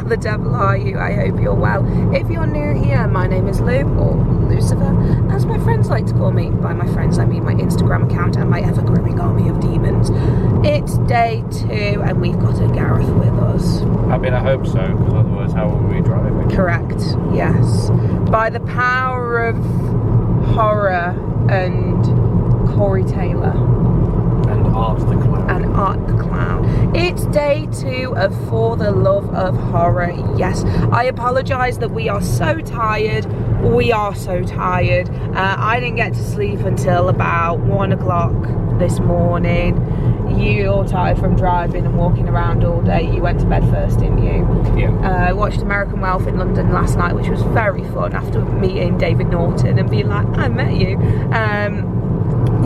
the devil are you? I hope you're well. If you're new here, my name is Lou, or Lucifer, as my friends like to call me. By my friends, I mean my Instagram account and my ever-growing army of demons. It's day 2, and we've got a Gareth with us. I mean, I hope so, because otherwise how will we drive it? Correct, yes. By the power of horror and Corey Taylor. And Art the Clown. And Art the Clown. It's day 2 of For the Love of Horror. Yes, I apologise that we are so tired. We are so tired. I didn't get to sleep until about 1 o'clock this morning. You're tired from driving and walking around all day. You went to bed first, didn't you? Yeah. I watched American Wealth in London last night, which was very fun after meeting David Norton and being like, I met you.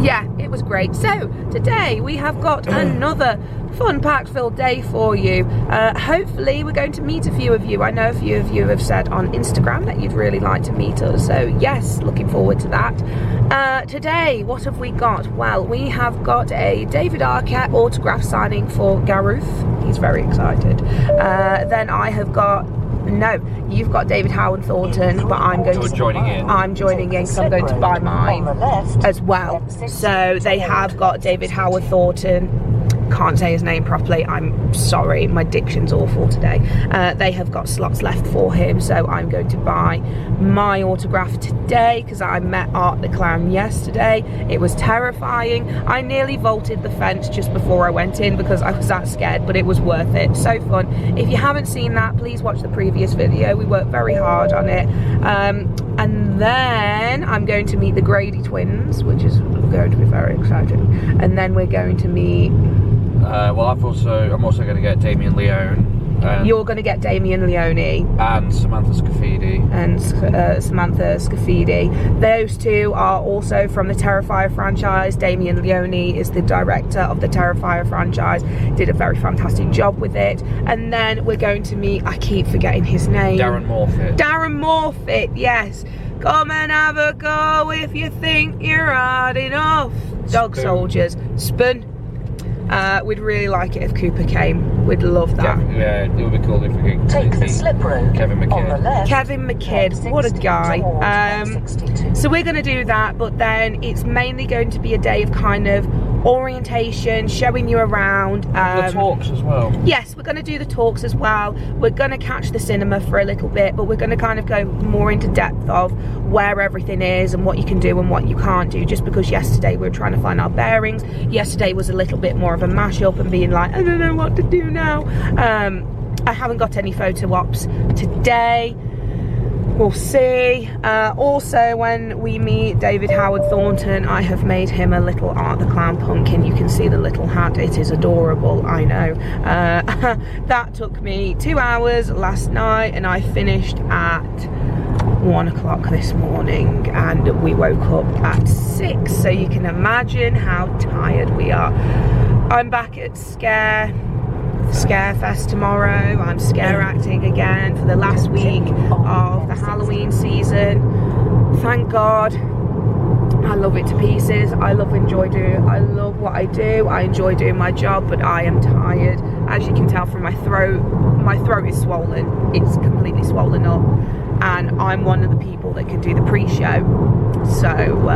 Yeah, it was great. So today we have got another fun-packed filled day for you. Hopefully we're going to meet a few of you. I know a few of you have said on Instagram that you'd really like to meet us, so yes, looking forward to that. Today, what have we got? Well, we have got a David Arquette autograph signing for Gareth. He's very excited. Then I have got you've got David Howard Thornton, but I'm going to joining in. I'm joining in because I'm going to buy mine as well. So they have got David Howard Thornton. Can't say his name properly, I'm sorry, my diction's awful today. They have got slots left for him, so I'm going to buy my autograph today because I met Art the Clown yesterday. It was terrifying. I nearly vaulted the fence just before I went in because I was that scared, but it was worth it. So fun. If you haven't seen that, please watch the previous video. We worked very hard on it. And then I'm going to meet the Grady twins, which is going to be very exciting. And then we're going to meet well, I'm also going to get Damien Leone. You're going to get Damien Leone. And Samantha Scafidi. And Samantha Scafidi. Those two are also from the Terrifier franchise. Damien Leone is the director of the Terrifier franchise. Did a very fantastic job with it. And then we're going to meet, I keep forgetting his name. Darren Morfitt. Darren Morfitt, yes. Come and have a go if you think you're hard enough. Dog Soldiers. Spoon. We'd really like it if Cooper came. We'd love that. Yeah, it would be cool if we could take the slip road. Kevin MacLeod. Kevin MacLeod, what a guy. So we're going to do that, but then it's mainly going to be a day of kind of orientation, showing you around. The talks as well. Yes, we're going to do the talks as well. We're going to catch the cinema for a little bit, but we're going to kind of go more into depth of where everything is and what you can do and what you can't do, just because yesterday we were trying to find our bearings. Yesterday was a little bit more of a mash-up and being like, I don't know what to do now. I haven't got any photo ops today. We'll see. Also, when we meet David Howard Thornton, I have made him a little Art the Clown pumpkin. You can see the little hat. It is adorable, I know. That took me 2 hours last night, and I finished at 1 o'clock this morning, and we woke up at 6, so you can imagine how tired we are. I'm back at Scarefest tomorrow. I'm scare acting again for the last week of the Halloween season. Thank God. I love it to pieces. I love what I do. I enjoy doing my job, but I am tired. As you can tell from my throat is swollen. It's completely swollen up, and I'm one of the people that can do the pre-show, so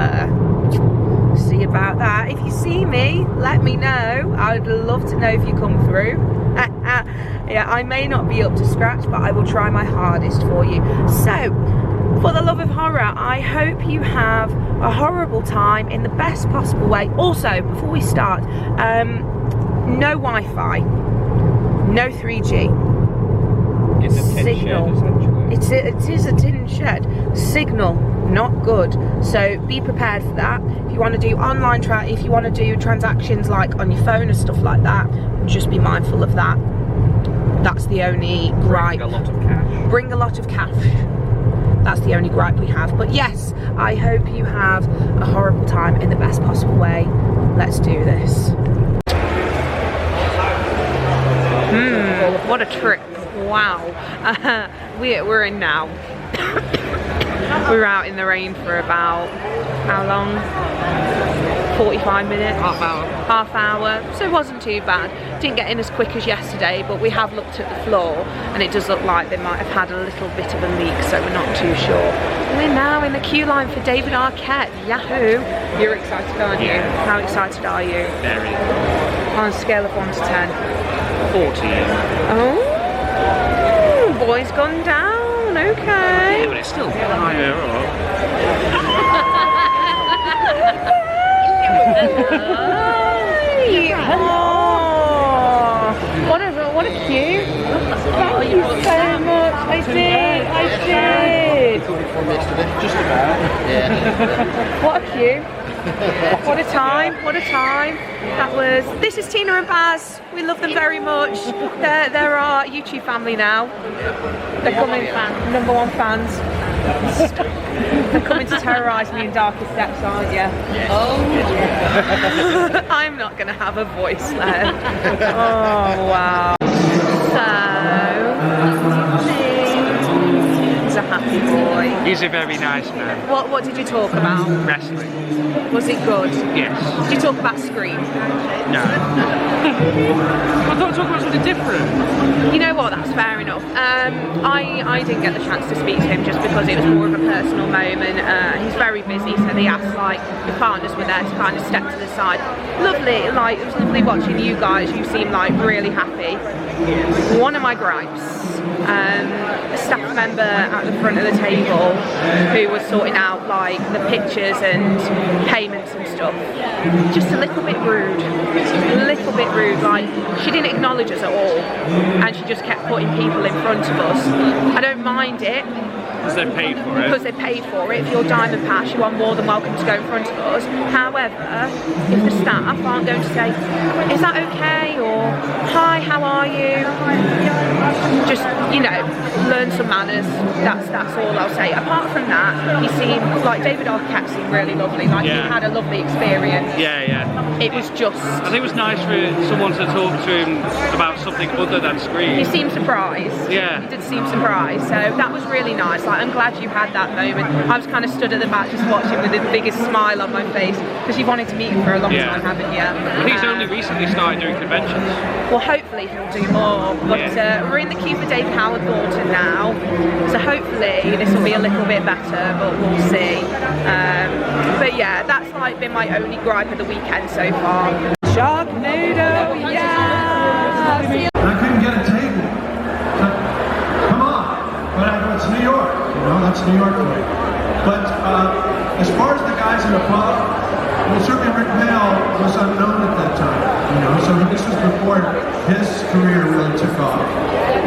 see about that. If you see me, let me know. I'd love to know if you come through. Yeah, I may not be up to scratch, but I will try my hardest for you. So, for the love of horror, I hope you have a horrible time in the best possible way. Also, before we start, no Wi-Fi, no 3G. It's a tin Signal. shed, essentially. It is a tin shed. Signal, not good. So be prepared for that. If you want to do online if you want to do transactions like on your phone and stuff like that, just be mindful of that. That's the only gripe. Bring a lot of cash. Bring a lot of cash. That's the only gripe we have. But yes, I hope you have a horrible time in the best possible way. Let's do this. What a trip. Wow. We're in now. We were out in the rain for about, how long? 45 minutes. Half hour. So it wasn't too bad. Didn't get in as quick as yesterday, but we have looked at the floor and it does look like they might have had a little bit of a leak, so we're not too sure. We're now in the queue line for David Arquette. Yahoo! You're excited, aren't you? Yeah. How excited are you? Very. On a scale of 1 to 10. 14. Oh, boy's gone down, okay. Yeah, but it's still higher up. Oh, what a cue. Thank you so much. I did. Just about. Yeah. What a cue. What a time, what a time. That was, this is Tina and Baz. We love them very much. They're our YouTube family now. They're coming, #1 fans. They're coming to terrorise me in darker steps, aren't you? Yes. Oh. I'm not going to have a voice then. Oh, wow. He's a happy boy. He's a very nice man. What did you talk about? Wrestling. Was it good? Yes. Did you talk about Scream? No. I thought talk about something different. You know what, that's fair enough. I didn't get the chance to speak to him just because it was more of a personal moment. He's very busy, so they asked like the partners were there to kind of step to the side. Lovely, like it was lovely watching you guys. You seem like really happy. One of my gripes, a staff member at the front of the table who was sorting out like the pictures and payments and stuff, just a little bit rude, like she didn't acknowledge us at all and she just kept putting people in front of us. I don't mind it Because they paid for it. because they paid for it. If you're Diamond Pass, you are more than welcome to go in front of us. However, if the staff aren't going to say, is that okay, or hi, how are you, just, you know, learn some manners. That's all I'll say. Apart from that, he seemed like David Arquette seemed really lovely, like he had a lovely experience. It was just, I think it was nice for someone to talk to him about something other than Scream. he seemed surprised. Yeah. He did seem surprised, so that was really nice. Like, I'm glad you had that moment. I was kind of stood at the back just watching with the biggest smile on my face because you've wanted to meet him for a long time, haven't you? He's only recently started doing conventions. Well, hopefully he'll do more, but we're in the queue for David Howard Thornton now, so hopefully this will be a little bit better, but we'll see. But yeah, that's like been my only gripe of the weekend so far. Sharknado, yeah! I couldn't get a table. Come on. But I go, it's New York. You know, that's New York for you. But as far as the guys in the pub, well, certainly Rick Mail was unknown at that time. You know, so this was before his career really took off.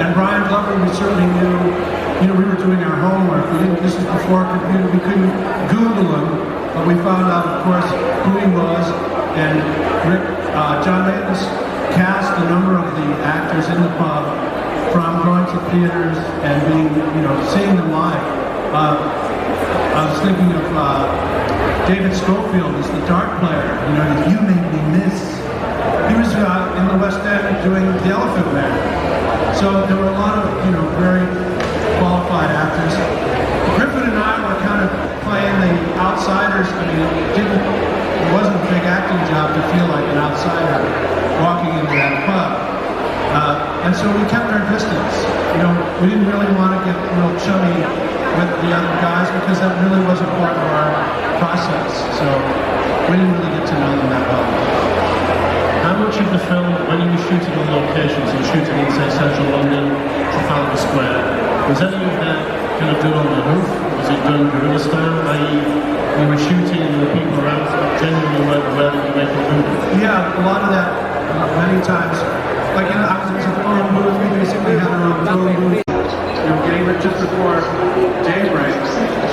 And Brian Glover, we certainly knew, you know, we were doing our homework. This was before a computer. We couldn't Google him, but we found out, of course, who he was. And John Landis cast a number of the actors in the pub from going to theaters and being, you know, seeing them live. I was thinking of David Schofield as the dart player, you know, You Made Me Miss. He was in the West End doing The Elephant Man. So there were a lot of, you know, very qualified actors. Griffin and I were kind of playing the outsiders. I mean, it wasn't a big acting job to feel like an outsider walking into that pub. And so we kept our distance. You know, we didn't really want to get real chummy with the other guys because that really wasn't part of our process. So we didn't really get to know them that well. How much of the film, when you were shooting on locations, you were shooting in, say, central London, Trafalgar Square, was any of that kind of done on the hoof? Was it done guerrilla style, i.e. you were shooting and the people around genuinely weren't aware that you were making a movie? Yeah, a lot of that, many times. Like, you know, I was in a phone booth, we basically had our own phone booth. You know, getting it just before daybreak,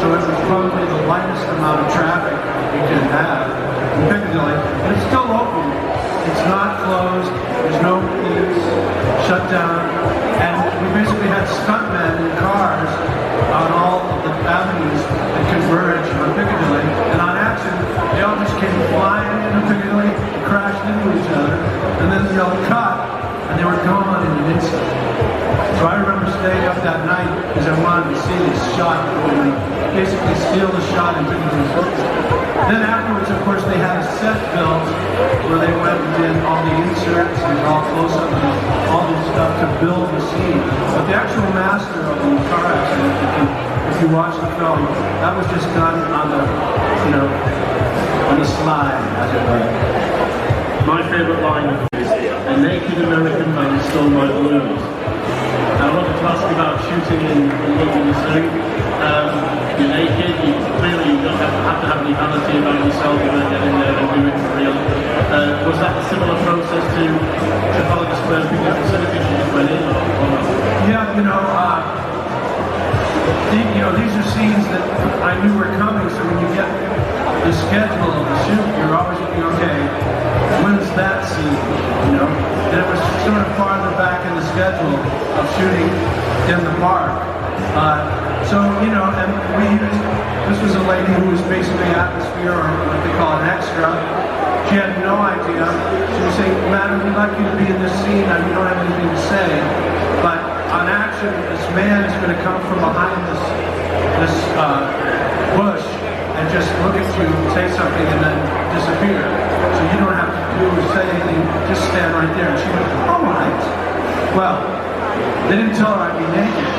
so it was probably the lightest amount of traffic we could have in Piccadilly. And it's still open. It's not closed. There's no police. Shut down. And we basically had stuntmen in cars on all of the avenues that converge on Piccadilly. And on action, they all just came flying into Piccadilly, crashed into each other, and then they all cut, and they were gone in an instant. So I remember staying up that night because I wanted to see this shot, and basically steal the shot and put it in his book. Then afterwards, of course, they had a set built where they went and did all the inserts and all close-up and all this stuff to build the scene. But the actual master of the car accident, if you watch the film, that was just done on the, on the slide, as it were. My favourite line is, "A naked American man stole my balloons." I wanted to ask you about shooting in London Zoo. You're naked, clearly you don't have to have any vanity about yourself, you're going to get in there and do it for real. Was that a similar process to Trafalgar Square being a facility you just went in, or not? Yeah, these are scenes that I knew were coming, so when you get the schedule of the shoot, you're always thinking, okay, when's that scene, And it was sort of farther back in the schedule of shooting in the park. And we used, this was a lady who was basically atmosphere, or what they call an extra. She had no idea. She was saying, "Madam, we'd like you to be in this scene. Now, you don't have anything to say, but on action, this man is going to come from behind this bush and just look at you, say something, and then disappear. So you don't have to do or say anything, just stand right there." And she went, "All right." Well, they didn't tell her I'd be naked.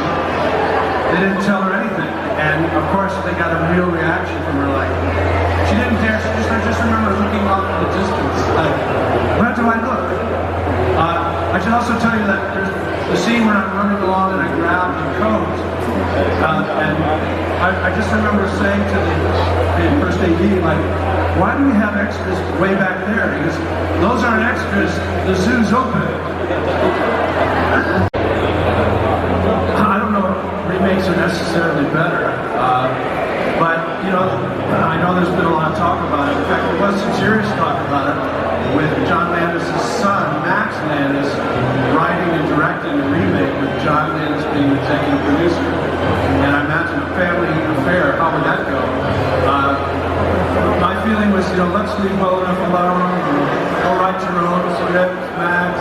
They didn't tell her anything. And of course, they got a real reaction from her, like, she didn't dare, I just remember looking off in the distance, like, where do I look? I should also tell you that there's the scene where I'm running along and I grab the coat, and I just remember saying to the first AD, like, "Why do we have extras way back there? Because those aren't extras, the zoo's open." I don't know if remakes are necessarily better, but I know there's been a lot of talk about it. In fact, there was some serious talk about it with John Landis' son, Max Landis, writing and directing a remake with John Landis being the executive producer. And I imagine a family affair, how would that go? My feeling was, let's leave well enough alone, go write your own script, Max.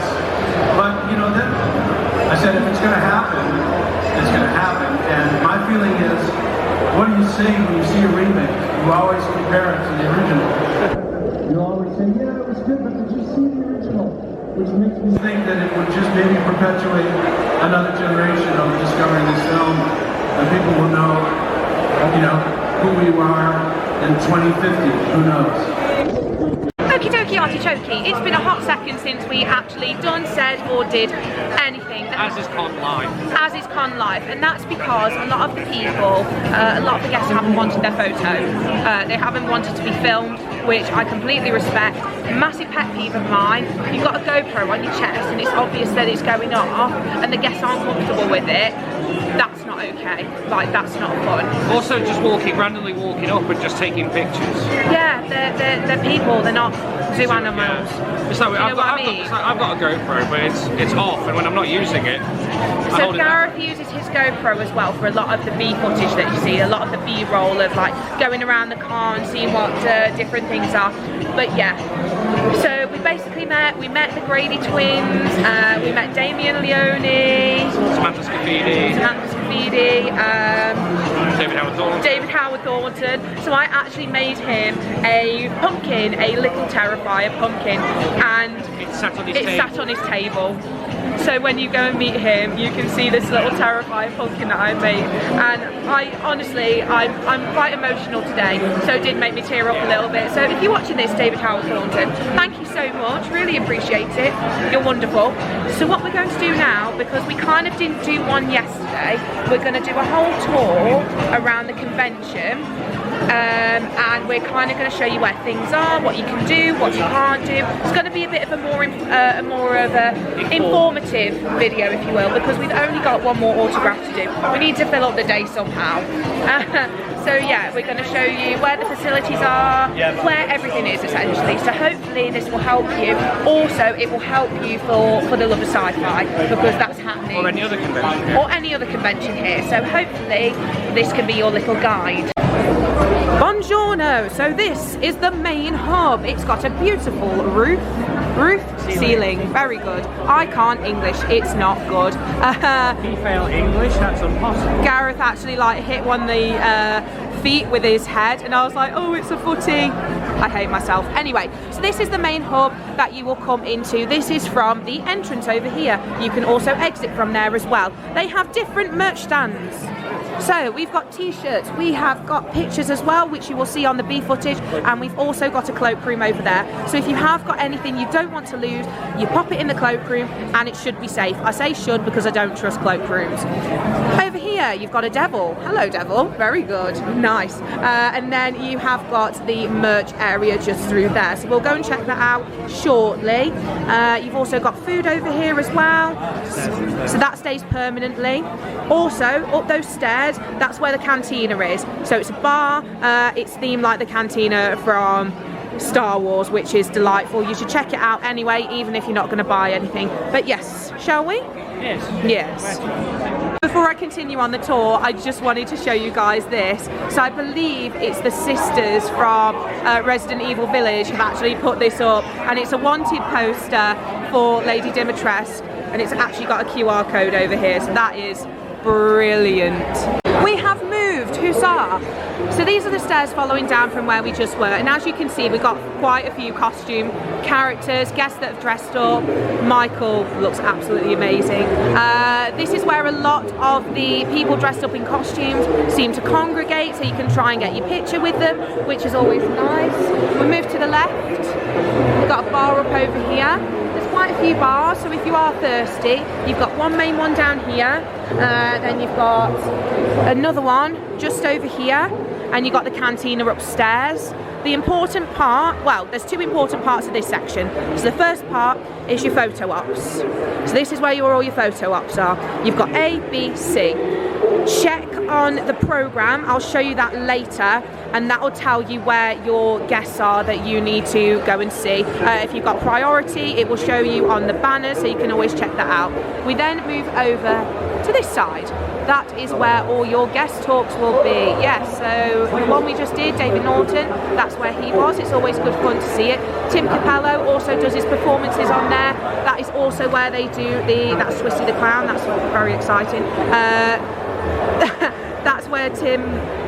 But, then I said, if it's going to happen, it's going to happen. And my feeling is, what do you say when you see a remake? You always compare it to the original. You always say, yeah, it was good, but did you see the original? Which makes me think that it would just maybe perpetuate another generation of discovering this film, and people will know, who we are in 2050. Who knows? Okie dokie artichoke, it's been a hot second since we actually done, said or did anything. As is Con Live. As is Con Live, and that's because a lot of the people, a lot of the guests haven't wanted their photo. They haven't wanted to be filmed, which I completely respect. Massive pet peeve of mine, you've got a GoPro on your chest and it's obvious that it's going off and the guests aren't comfortable with it. That's not okay. Like, that's not fun. Also, just randomly walking up and just taking pictures. Yeah, they're people, they're not zoo animals. Yeah. It's like, I've got a GoPro, but it's off, and when I'm not using it, so Gareth uses his GoPro as well for a lot of the B footage that you see, a lot of the B-roll of like going around the car and seeing what different things are. But yeah, so we basically met the Grady twins, we met Damien Leone, Samantha Scafidi, David Howard Thornton. So I actually made him a pumpkin, a little Terrifier pumpkin, and it sat on his table. So when you go and meet him, you can see this little Terrifier pumpkin that I made. And I honestly, I'm quite emotional today, so it did make me tear up a little bit. So if you're watching this, David Howard Thornton, thank you so much, really appreciate it. You're wonderful. So what we're going to do now, because we kind of didn't do one yesterday, we're going to do a whole tour around the convention. And we're kind of going to show you where things are, what you can do, what you can't do. It's going to be a bit of a more of a informative video, if you will, because we've only got one more autograph to do. We need to fill up the day somehow. So yeah, we're going to show you where the facilities are, where everything is essentially. So hopefully this will help you. Also, it will help you for the love of sci-fi, because that's happening. Or any other convention here. Or any other convention here. So hopefully this can be your little guide. Buongiorno! So this is the main hub. It's got a beautiful roof. Roof, ceiling, very good. I can't English, it's not good. He failed English, that's impossible. Gareth actually like hit one of the feet with his head and I was like, oh, it's a footy. I hate myself. Anyway, so this is the main hub that you will come into. This is from the entrance over here. You can also exit from there as well. They have different merch stands. So we've got t-shirts, we have got pictures as well, which you will see on the B footage, and we've also got a cloakroom over there. So if you have got anything you don't want to lose, you pop it in the cloakroom and it should be safe. I say should because I don't trust cloakrooms. Over here you've got a devil. Hello devil, very good, nice. And then you have got the merch area just through there. So we'll go and check that out shortly. You've also got food over here as well. So that stays permanently. Also, up those stairs, that's where the cantina is. So it's a bar, it's themed like the cantina from Star Wars, which is delightful. You should check it out anyway, even if you're not going to buy anything. But yes, shall we? Yes. Yes. Before I continue on the tour, I just wanted to show you guys this. So I believe it's the sisters from Resident Evil Village have actually put this up, and it's a wanted poster for Lady Dimitrescu, and it's actually got a QR code over here, so that is brilliant. We have moved, huzzah! So these are the stairs following down from where we just were, and as you can see we've got quite a few costume characters, guests that have dressed up. Michael looks absolutely amazing. This is where a lot of the people dressed up in costumes seem to congregate, so you can try and get your picture with them, which is always nice. We move to the left, we've got a bar up over here. There's quite a few bars, so if you are thirsty, you've got one main one down here, then you've got another one just over here, and you've got the cantina upstairs. The important part, well, there's two important parts of this section. So the first part is your photo ops. So this is where all your photo ops are. You've got A, B, C. Check on the program, I'll show you that later, and that will tell you where your guests are that you need to go and see. If you've got priority, it will show you on the banner, so you can always check that out. We then move over to this side. That is where all your guest talks will be. Yes, so the one we just did, David Norton, that's where he was. It's always good fun to see it. Tim Capello also does his performances on there. That is also where they do that's Twisty the Clown. That's very exciting. That's where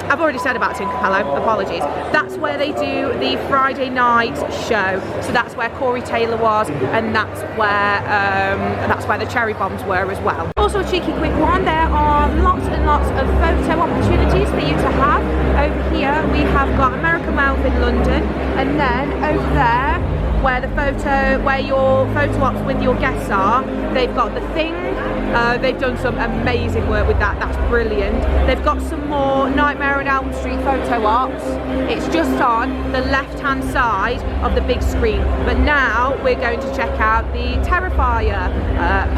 I've already said about Tim Capello, apologies. That's where they do the Friday night show. So that's where Corey Taylor was, and that's where the Cherry Bombs were as well. Also a cheeky quick one, there are lots and lots of photo opportunities for you to have. Over here we have got American Wealth in London, and then over there where your photo ops with your guests are, they've got the Thing. They've done some amazing work with that, that's brilliant. They've got some more Nightmare on Elm Street photo ops. It's just on the left hand side of the big screen. But now we're going to check out the Terrifier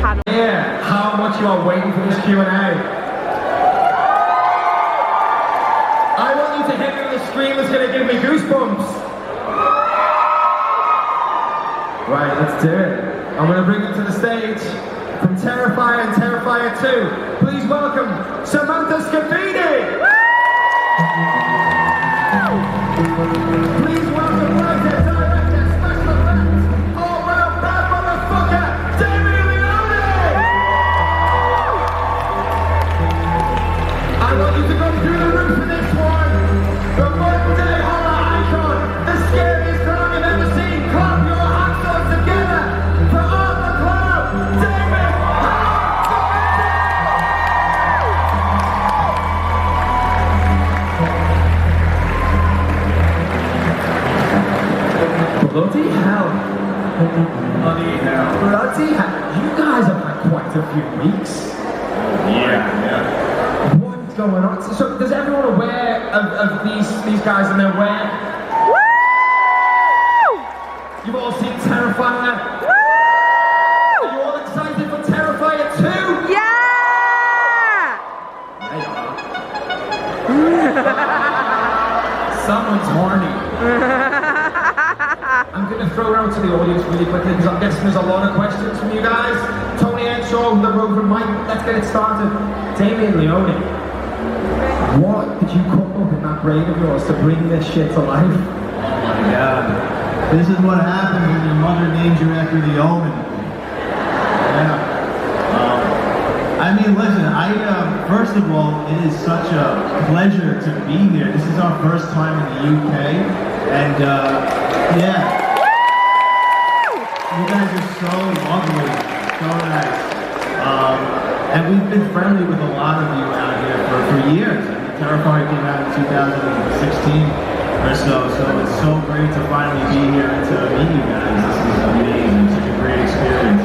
panel. Yeah, how much you are waiting for this Q&A? I want you to hit me with a scream that's going to give me goosebumps. Right, let's do it. I'm going to bring them to the stage from Terrifier and Terrifier 2. Please welcome Samantha Scafidi! Please welcome writer, director, special effects, all-round bad motherfucker, David Leone! I want you to go through the roof for this one. The modern-day horror icon, the scariest crime you've ever seen. Clap your hands all together for Art the Clown, David Bloody hell. Bloody hell. Bloody hell. You guys have had quite a few weeks. Yeah. What's going on? So, is everyone aware of these guys and their wear? Woo! You've all seen Terrifier? Woo! Are you all excited for Terrifier 2? Yeah! Someone's horny. I'm going to throw it out to the audience really quickly because I'm guessing there's a lot of questions from you guys. Tony Henshaw, the roving mic, let's get it started. Damien Leone, what did you cook up in that brain of yours to bring this shit to life? Oh my god. This is what happens when your mother names you after the Omen. Yeah. I mean, listen, first of all, it is such a pleasure to be here. This is our first time in the UK, and yeah. You guys are so lovely, so nice. And we've been friendly with a lot of you out here for years. I mean, Terrifier came out in 2016 or so it's so great to finally be here and to meet you guys. This is amazing, such a great experience.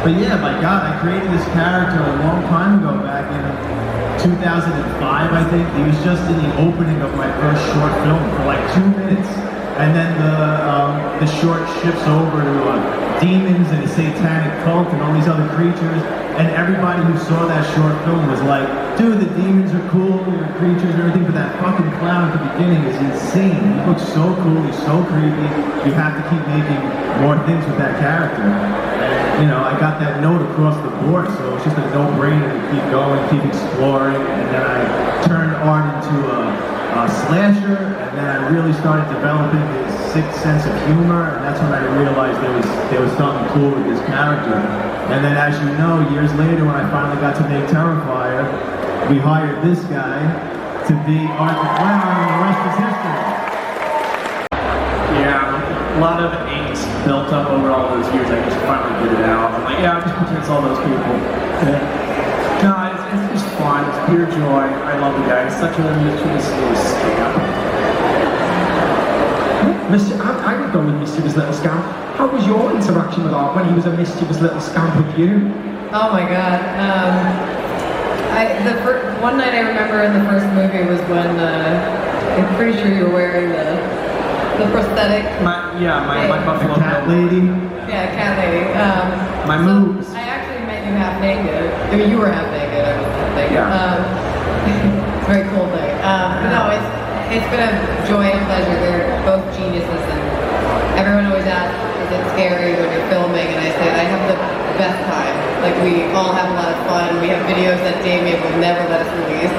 But yeah, my God, I created this character a long time ago, back in 2005, I think. He was just in the opening of my first short film for like 2 minutes. And then the short shifts over to demons and a satanic cult and all these other creatures. And everybody who saw that short film was like, dude, the demons are cool, the creatures and everything, but that fucking clown at the beginning is insane. He looks so cool, he's so creepy. You have to keep making more things with that character. And, you know, I got that note across the board, so it's just a no-brainer to keep going, keep exploring. And then I turned art into a slasher, and then I really started developing this sixth sense of humor, and that's when I realized there was something cool with this character. And then, as you know, years later, when I finally got to make Terrifier, we hired this guy to be Art the Clown, and the rest is history. Yeah, a lot of angst built up over all those years. I just finally get it out. I'm like, yeah, I'm just against all those people. Yeah. No, it's just fun. It's pure joy. I love the guy. He's such a mischievous little scamp. I would go with mischievous little scamp. How was your interaction with Art when he was a mischievous little scamp with you? Oh my God. One night I remember in the first movie was when I'm pretty sure you were wearing the prosthetic. My buffalo cat lady. Yeah, cat lady. My moves. I actually met you half naked. I mean, you were half naked. I was half naked. Yeah. It's a very cool thing. But no, it's been a joy and a pleasure. They're both geniuses, and everyone always asks, is it scary when you're filming? And I say, I have the best time. Like, we all have a lot of fun. We have videos that Damien will never let us release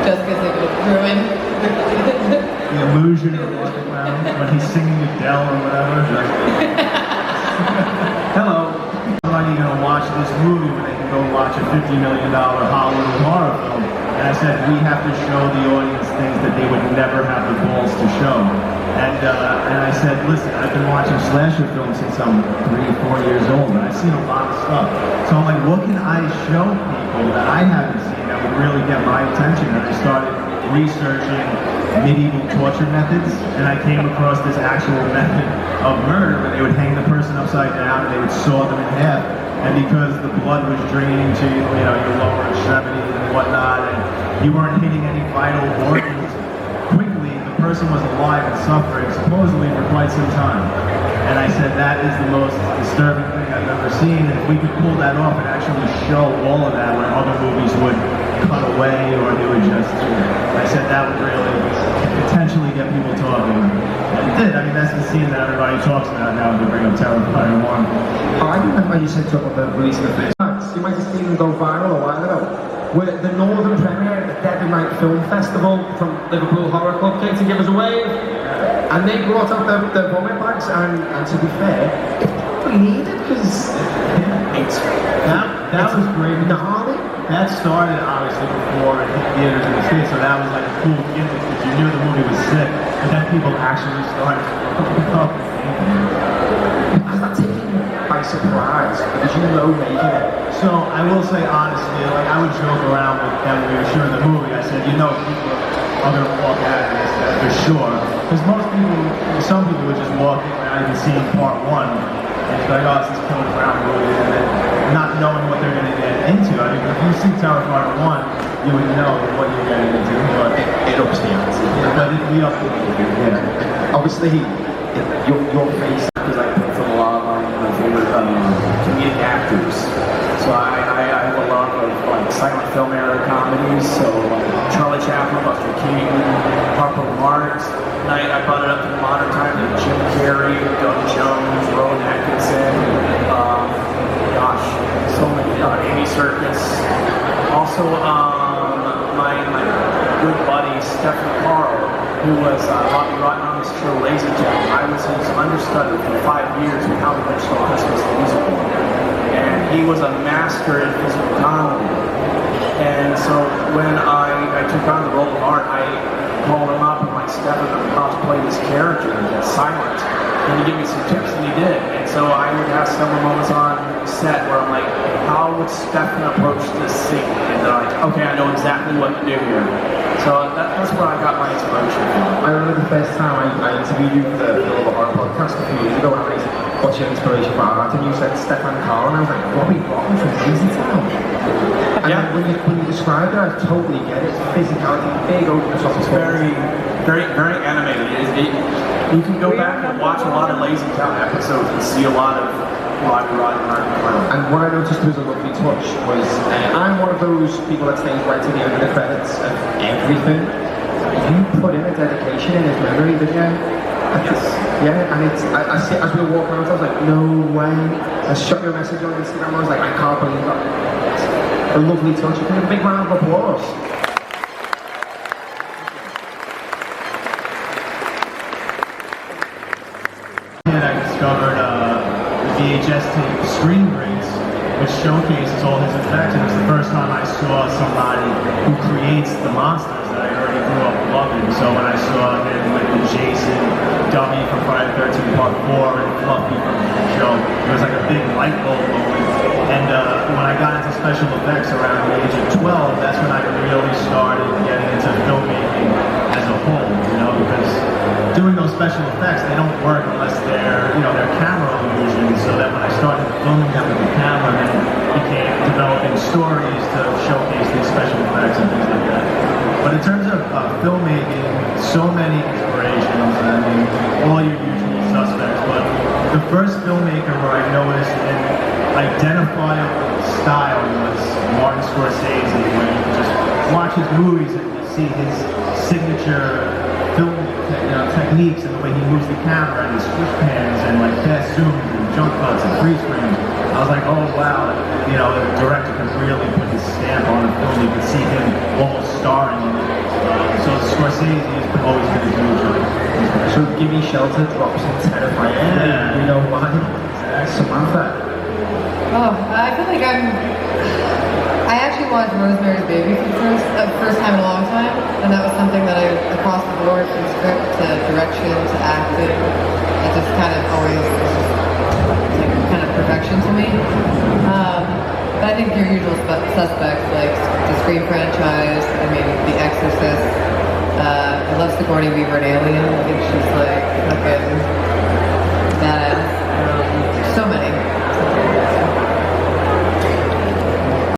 just because it would ruin the illusion of Art the Clown when he's singing Adele or whatever. Hello. Somebody gonna watch this movie when they can go watch a $50 million Hollywood horror film? And I said, we have to show the audience things that they would never have the balls to show. And I said, listen, I've been watching slasher films since I'm 3 or 4 years old, and I've seen a lot of stuff. So I'm like, what can I show people that I haven't seen that would really get my attention? And I started researching medieval torture methods, and I came across this actual method of murder where they would hang the person upside down and they would saw them in half. And because the blood was draining to your lower extremities and whatnot, and you weren't hitting any vital organs quickly, the person was alive and suffering, supposedly for quite some time. And I said, that is the most disturbing thing I've ever seen. And if we could pull that off and actually show all of that where other movies would cut away or they would just, I said that would really potentially get people talking. And it did. I mean, that's the scene that everybody talks about now when they bring up Terrifier 1. I remember you said something about releasing the first. You might have seen them go viral a while ago. Where the Northern premiere at the Deadly Night Film Festival from Liverpool Horror Club came to give us a wave. And they brought out the vomit bags, and to be fair, it's probably needed because that was great. That started obviously before it hit theaters in the States, so that was like a cool gimmick because you knew the movie was sick, and then people actually started up. Has that taken you by surprise? Because you know making it. So I will say honestly, like I would joke around with them when we were shooting the movie. I said, people are gonna walk out of this for sure. Because some people would just walk in without even seeing part 1 and it's like, oh, it's this Killer Clown movie, and then not knowing what they're gonna get into. I mean, if you see Terrifier 1, you would know what you're getting into. But it ups the ante. But we up the ante, yeah. Obviously, your face is like from a lot of my favorite comedic actors. So I have a love of like silent film era comedies. So like Charlie Chaplin, Buster Keaton, Harpo Marx. I brought it up to the modern time with Jim Carrey, Doug Jones, Rowan Atkinson. So many. Amy Serkis. Also, my good buddy Stephen Carl. who was Robbie Rotten on his show Lazy Town. I was his understudy for 5 years with How We Met Your Christmas the musical. And he was a master in physical comedy. And so when I took on the role of Art, I called him up and like, Stefan, I'm about to play this character that's silent. And he gave me some tips, and he did. And so I would have several moments on set where I'm like, how would Stefan approach this scene? And they're like, okay, I know exactly what to do here. So that's where I got my inspiration from. I remember the first time I interviewed you for the Love Art podcast a few years ago, and I was, what's your inspiration for art? And you said Stefan Carl, and I was like, Robbie Rotten from Lazy Town. And yeah. when you described it, I totally get it. It's physicality, big over the top. It's very animated. You can go back and watch a lot of Lazy Town episodes and see a lot of Robbie Rotten. And what I noticed was a lovely touch was, I'm one of those people that stays right to the end of the credits of everything. You put in a dedication in his memory, didn't you? Yes. Yeah, and it's, I see, as we were walking around, I was like, no way. I shot you a message on Instagram, I was like, I can't believe that. It's a lovely touch. You can have a big round of applause. I discovered VHS tape Screen Prints, which showcases all his effects, and it's the first time I saw somebody who creates the monsters that I already grew up loving. So when I saw him with the Jason dummy from Friday the 13th Part 4 and Fluffy from the show, it was like a big light bulb moment. And when I got into special effects around the age of 12, that's when I really started getting into filmmaking as a whole, you know, because doing those special effects, they don't work unless they're camera illusions, so that when I started filming them with the camera, then it became developing stories to showcase these special effects and things like that. But in terms of filmmaking, so many inspirations, I mean, all your usual suspects, but the first filmmaker where I noticed an identifiable style was Martin Scorsese, where you just watch his movies and you see his signature film techniques and the way he moves the camera and his switch pans and like fast zooms and jump cuts and freeze frames. I was like, oh wow, the director could really put his stamp on a film. You could see him almost starring in it. So Scorsese has always been a huge So Gimme Shelter drops in Terrifier. Yeah. You know why? Samantha. Oh, I feel like I actually watched Rosemary's Baby for the first time in a long time, and that was something that across the board, from script to direction to acting, it just kind of always was just like kind of perfection to me. But I think your usual suspects, like the Scream franchise, I mean, The Exorcist, I love Sigourney Weaver and Alien. I think she's like fucking badass. So many.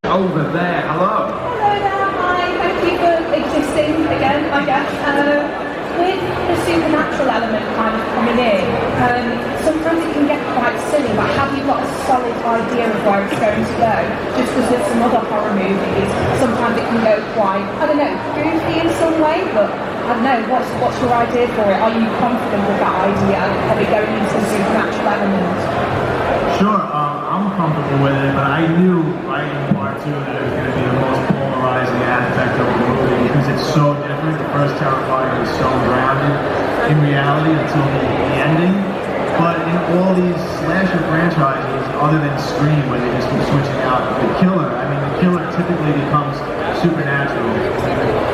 Over there, hello. Hello there, hi, thank you for existing again, I guess. With the supernatural element kind of coming in, sometimes it can get quite silly, but have you got a solid idea of where it's going to go? Just because there's some other horror movies, sometimes it can go quite, I don't know, goofy in some way, but I don't know, what's your idea for it? Are you confident with that idea of it going into the supernatural element? Sure, I'm comfortable with it, but I knew right in part 2 that it was going to be the most polarizing aspect of the movie because it's so different. The first Terrifier is so grounded in reality until the ending. But in all these slasher franchises, other than Scream, where they just keep switching out the killer, I mean, the killer typically becomes supernatural.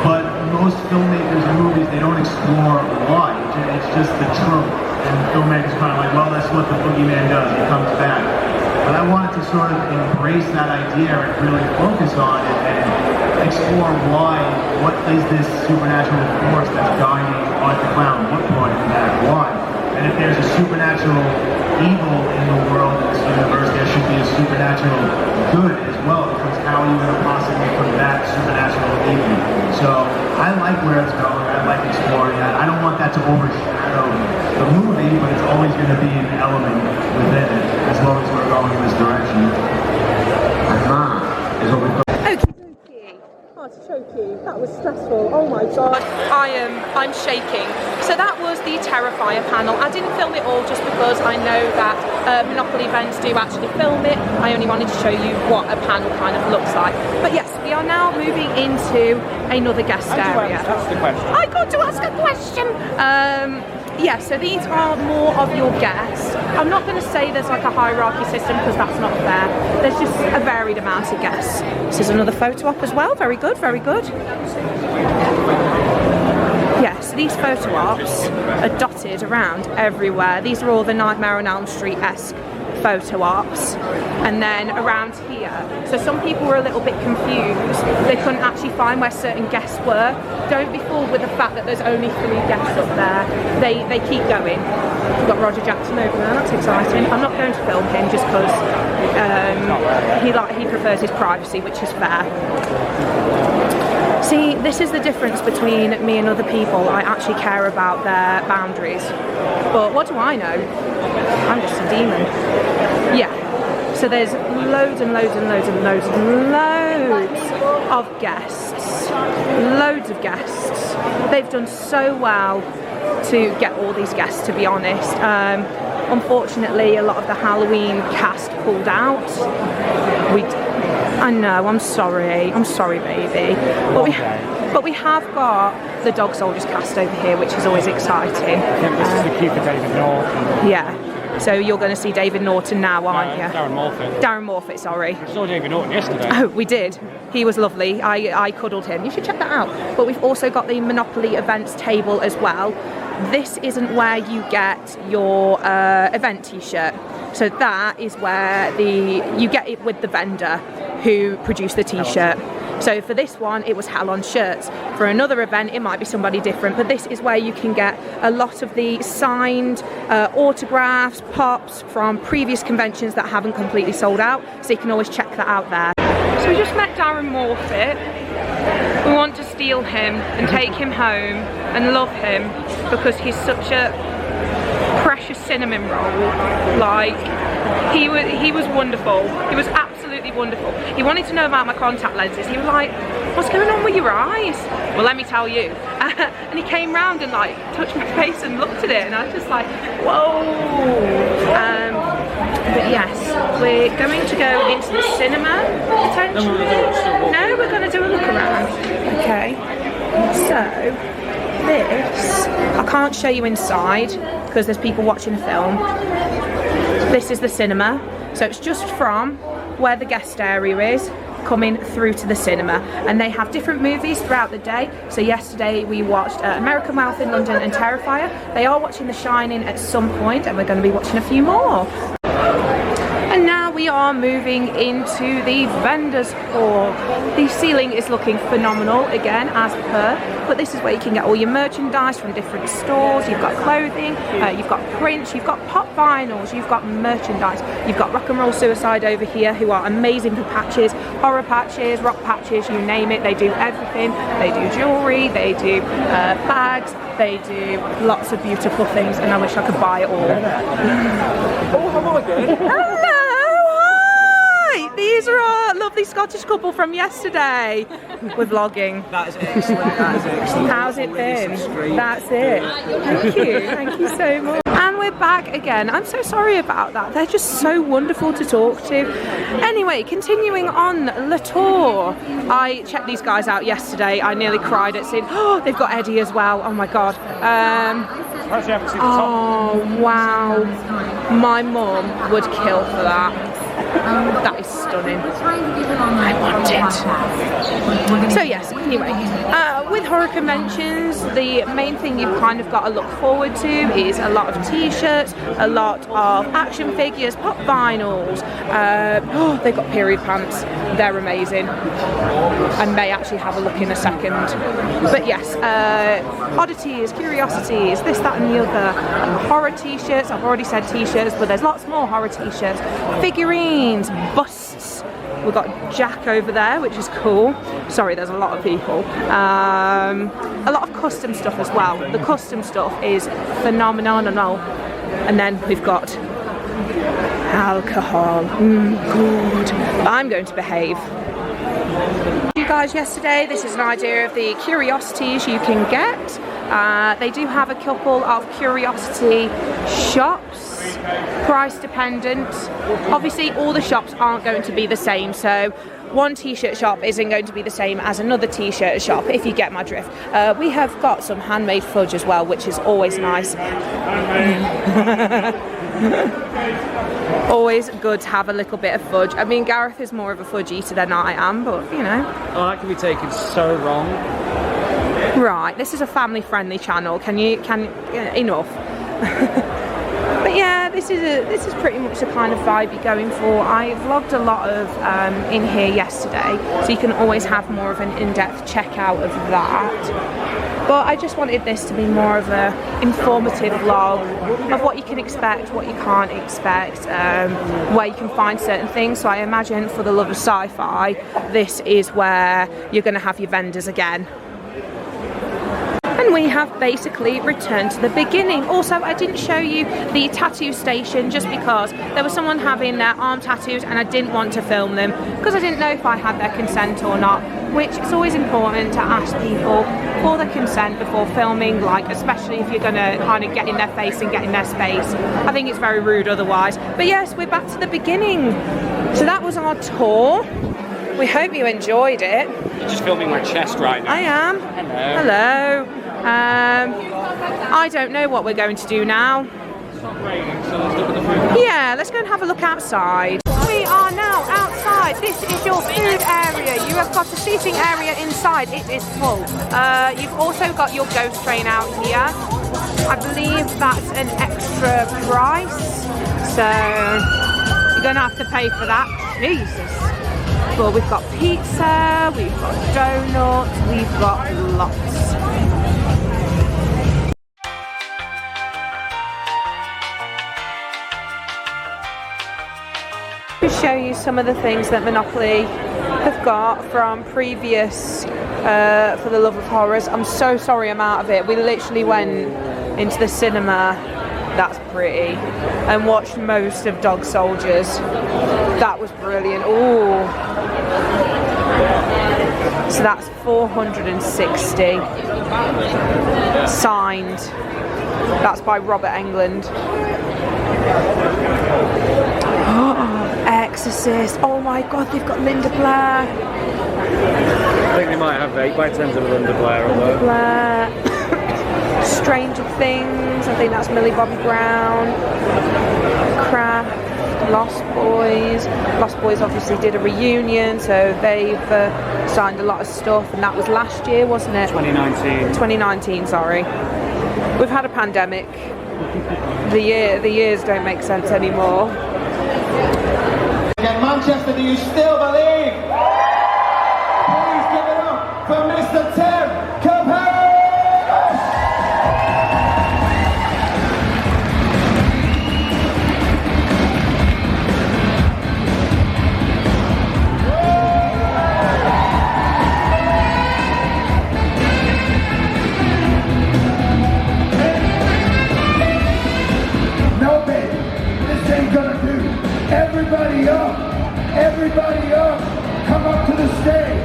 But most filmmakers and movies, they don't explore why. It's just the trope. And filmmakers kind of like, well, that's what the boogeyman does. He comes back. But I wanted to sort of embrace that idea and really focus on it and explore why. What is this supernatural force that's guiding Art the Clown? What brought him back? Why? And if there's a supernatural evil in the world, in this universe, there should be a supernatural good as well, because how are you going to possibly combat supernatural evil? So I like where it's going. I like exploring that. I don't want that to overshadow the movie, but it's always going to be an element within it, as long as we're going in this direction. And that is what we've got. Okay. Oh, that's choky. That was stressful. Oh my god. I'm shaking. So that was the Terrifier panel. I didn't film it all just because I know that Monopoly events do actually film it. I only wanted to show you what a panel kind of looks like. But yes, we are now moving into another guest area. I got to ask a question. Yeah, so these are more of your guests. I'm not going to say there's like a hierarchy system because that's not fair. There's just a varied amount of guests. This is another photo op as well. Very good, very good. Yes, these photo ops are dotted around everywhere. These are all the Nightmare on Elm Street-esque photo ops, and then around here. So some people were a little bit confused. They couldn't actually find where certain guests were. Don't be fooled with the fact that there's only 3 guests up there. They keep going. We've got Roger Jackson over there. That's exciting. I'm not going to film him just because he prefers his privacy, which is fair. See, this is the difference between me and other people. I actually care about their boundaries. But what do I know? I'm just a demon. Yeah. So there's loads and loads and loads and loads and loads of guests. Loads of guests. They've done so well to get all these guests, to be honest. Unfortunately, a lot of the Halloween cast pulled out. I know, I'm sorry, baby. But we have got the Dog Soldiers cast over here, which is always exciting. I think this is the cue for David Norton. Yeah, so you're going to see David Norton now, aren't you? Darren Morfitt. Darren Morfitt, sorry. We saw David Norton yesterday. Oh, we did. He was lovely. I cuddled him. You should check that out. But we've also got the Monopoly events table as well. This isn't where you get your event t-shirt. So that is where you get it with the vendor who produced the t-shirt. So for this one, it was Hell on Shirts. For another event, it might be somebody different, but this is where you can get a lot of the signed autographs, pops from previous conventions that haven't completely sold out. So you can always check that out there. So we just met Darren Morfitt. We want to steal him and take him home and love him because he's such a precious cinnamon roll. Like, he was wonderful. He was absolutely wonderful. He wanted to know about my contact lenses. He was like, what's going on with your eyes? Well, let me tell you. And he came round and like touched my face and looked at it, and I was just like, whoa. But yes, we're going to go into the cinema potentially. No, we're going to do a look around. Okay. So this, I can't show you inside because there's people watching the film. This is the cinema, so it's just from where the guest area is coming through to the cinema, and they have different movies throughout the day. So yesterday we watched American Wealth in London and Terrifier. They are watching The Shining at some point, and we're going to be watching a few more. And now we are moving into the vendors hall. The ceiling is looking phenomenal again, as per, but this is where you can get all your merchandise from different stores. You've got clothing, you've got prints, you've got pop vinyls, you've got merchandise. You've got Rock and Roll Suicide over here, who are amazing for patches, horror patches, rock patches, you name it. They do everything. They do jewelry, they do bags, they do lots of beautiful things, and I wish I could buy it all. Oh, hello again. Hello! These are our lovely Scottish couple from yesterday. We're vlogging. That is excellent, that is excellent. How's it been? That's it. Thank you so much. And we're back again. I'm so sorry about that. They're just so wonderful to talk to. Anyway, continuing on the tour. I checked these guys out yesterday. I nearly cried at seeing, oh, they've got Eddie as well. Oh my God. Oh, wow. My mum would kill for that. That is stunning. I want it. So yes, anyway, with horror conventions, the main thing you've kind of got to look forward to is a lot of t-shirts, a lot of action figures, pop vinyls. They've got period pants. They're amazing. I may actually have a look in a second. But yes, oddities, curiosities, this, that and the other. Horror t-shirts, I've already said t-shirts, but there's lots more horror t-shirts. Figurines, busts. We've got Jack over there, which is cool. Sorry, there's a lot of people. A lot of custom stuff as well. The custom stuff is phenomenal. And then we've got alcohol. Good. I'm going to behave. You guys yesterday, this is an idea of the curiosities you can get. They do have a couple of curiosity shops, price dependent. Obviously all the shops aren't going to be the same, so one t-shirt shop isn't going to be the same as another t-shirt shop, if you get my drift. We have got some handmade fudge as well, which is always nice. Always good to have a little bit of fudge. I mean, Gareth is more of a fudge eater than I am, but you know. Oh, that can be taken so wrong. Right, this is a family-friendly channel. Enough. But yeah, this is pretty much the kind of vibe you're going for. I vlogged a lot of in here yesterday, so you can always have more of an in-depth checkout of that. But I just wanted this to be more of a informative vlog of what you can expect, what you can't expect, where you can find certain things. So I imagine for the love of sci-fi, this is where you're going to have your vendors again. And we have basically returned to the beginning. Also, I didn't show you the tattoo station just because there was someone having their arm tattoos and I didn't want to film them because I didn't know if I had their consent or not, which it's always important to ask people for their consent before filming, like especially if you're going to kind of get in their face and get in their space. I think it's very rude otherwise. But yes, we're back to the beginning. So that was our tour. We hope you enjoyed it. You're just filming my chest right now. I am. Hello. Hello. I don't know what we're going to do now. It's not raining, so let's look at the food. Yeah, let's go and have a look outside. We are now outside. This is your food area. You have got a seating area inside. It is full. You've also got your ghost train out here. I believe that's an extra price. So you're going to have to pay for that. Jesus. But we've got pizza, we've got donuts, we've got lots. To show you some of the things that Monopoly have got from previous For the Love of Horrors. I'm so sorry I'm out of it. We literally went into the cinema, that's pretty, and watched most of Dog Soldiers. That was brilliant. Ooh. So that's 460 signed. That's by Robert Englund. Exorcist. Oh my god, they've got Linda Blair. I think they might have 8 by 10s of Linda Blair on there. Blair. Stranger Things. I think that's Millie Bobby Brown. Craft. Lost Boys. Lost Boys obviously did a reunion, so they've signed a lot of stuff, and that was last year, wasn't it? 2019. 2019, sorry. We've had a pandemic. The years don't make sense anymore. Again, Manchester, do you still believe? Please give it up for Mr. Tim Capel! No, baby, this ain't gonna do. Everybody up! Everybody up! Come up to the stage!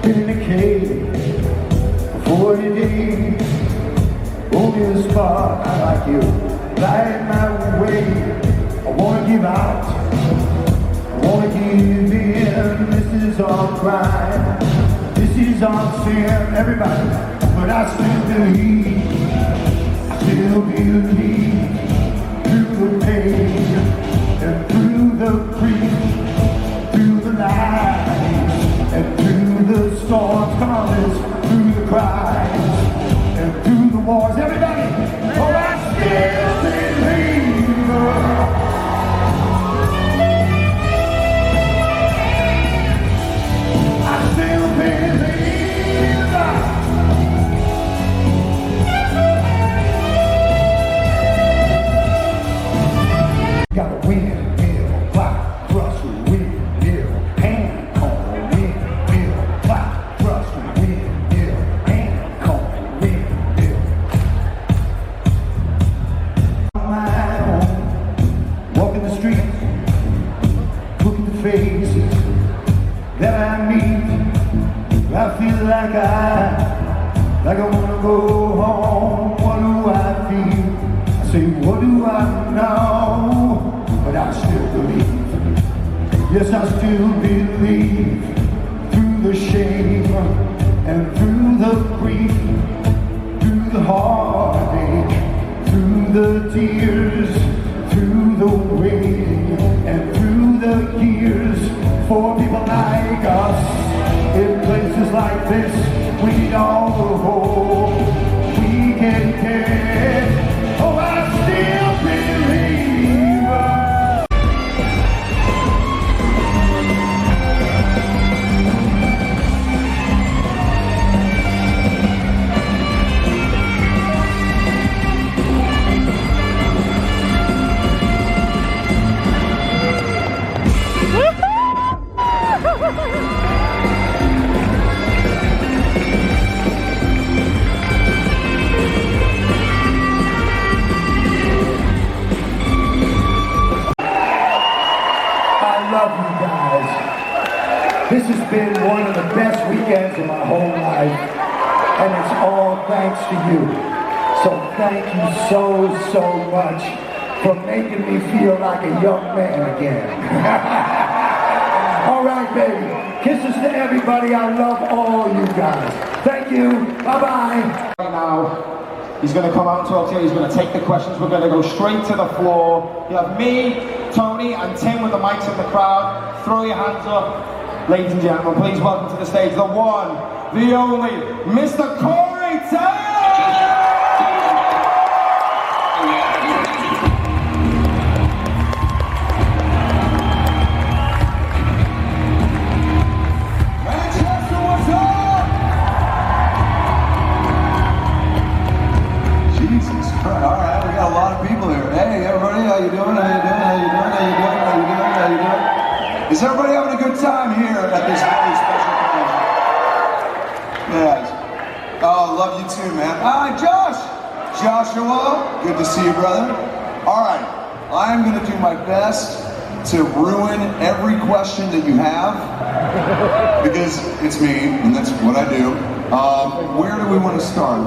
In the cave, 40 days, only a spark, I like you, light my way. I wanna give out, I wanna give in. This is our crime, this is our sin, everybody. But I still believe, through the pain, and through the grief, through the lies, and through the storms, come on, let's, through the cries, and through the wars, everybody, oh, I still believe. like I wanna go home. What do I feel? I say, what do I know? But I still believe. Yes, I still believe. Through the shame and through the grief, through the heartache, through the tears, through the waiting, and through the years. For people like us, in places like this, we need all the hope we can get. Oh, I still believe. This has been one of the best weekends of my whole life, and it's all thanks to you. So thank you so much for making me feel like a young man again. All right, baby. Kisses to everybody. I love all you guys. Thank you. Bye-bye. Right now, he's going to come out and talk to you. He's going to take the questions. We're going to go straight to the floor. You have me, Tony, and Tim with the mics in the crowd. Throw your hands up. Ladies and gentlemen, please welcome to the stage the one, the only, Mr. Corey Taylor! Manchester, what's up? Jesus Christ, all right, we got a lot of people here. Hey, everybody, how you doing? How you doing? How you doing? How you doing? How you doing? How you doing? Is everybody having a good time here at this very special convention? Yes. Oh, love you too, man. Hi, Josh. Joshua, good to see you, brother. All right, I'm going to do my best to ruin every question that you have because it's me and that's what I do. Where do we want to start?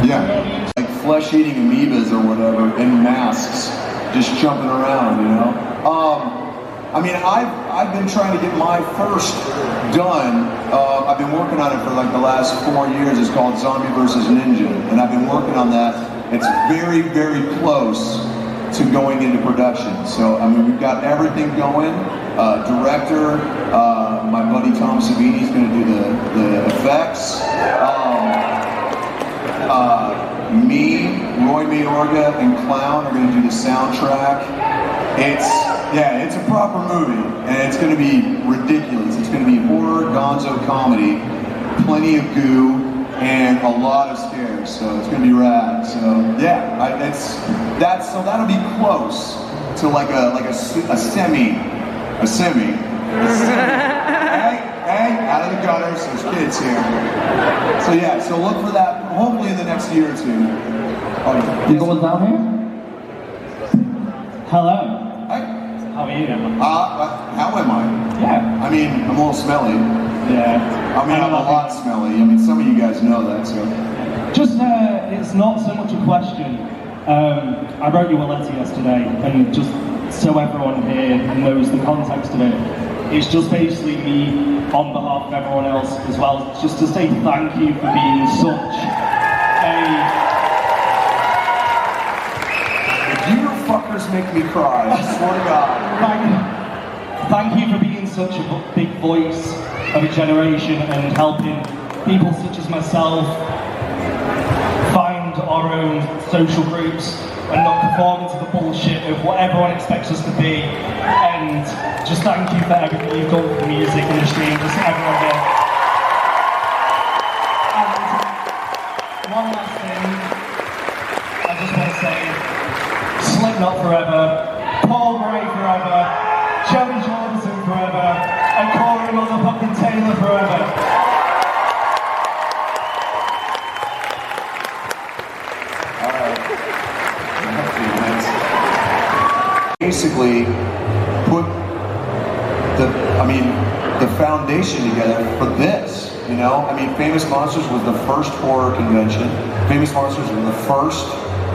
Yeah. Like flesh-eating amoebas or whatever in masks. Just jumping around, you know. I mean, I've been trying to get my first done. I've been working on it for like the last 4 years. It's called Zombie vs. Ninja, and I've been working on that. It's very, very close to going into production. So, I mean, we've got everything going. Director, my buddy Tom Savini is going to do the effects. Me, Roy Mayorga, and Clown are going to do the soundtrack. It's a proper movie, and it's going to be ridiculous. It's going to be horror, gonzo comedy, plenty of goo, and a lot of scares. So it's going to be rad. So yeah, that'll be close to like a semi. Hey, out of the gutters, there's kids here. So yeah, so look for that hopefully in the next year or two. You going down here? Hello. Hey. How are you? How am I? Yeah. I mean, I'm a little smelly. Yeah. I mean, I'm a lot smelly. I mean, some of you guys know that, so. Just, it's not so much a question. I wrote you a letter yesterday, and just so everyone here knows the context of it, it's just basically me, on behalf of everyone else as well, just to say thank you for being such a... You fuckers make me cry, I swear to God. Thank you for being such a big voice of a generation and helping people such as myself find our own social groups and not conforming to the bullshit of what everyone expects us to be. And just thank you for everything you've done for the music industry and just everyone here. And one last thing, I just want to say, Slipknot forever, Paul Gray forever, Joey Jordison forever, and Corey motherfucking Taylor forever. Basically, put the, I mean, the foundation together for this, you know? I mean, Famous Monsters was the first horror convention. Famous Monsters was the first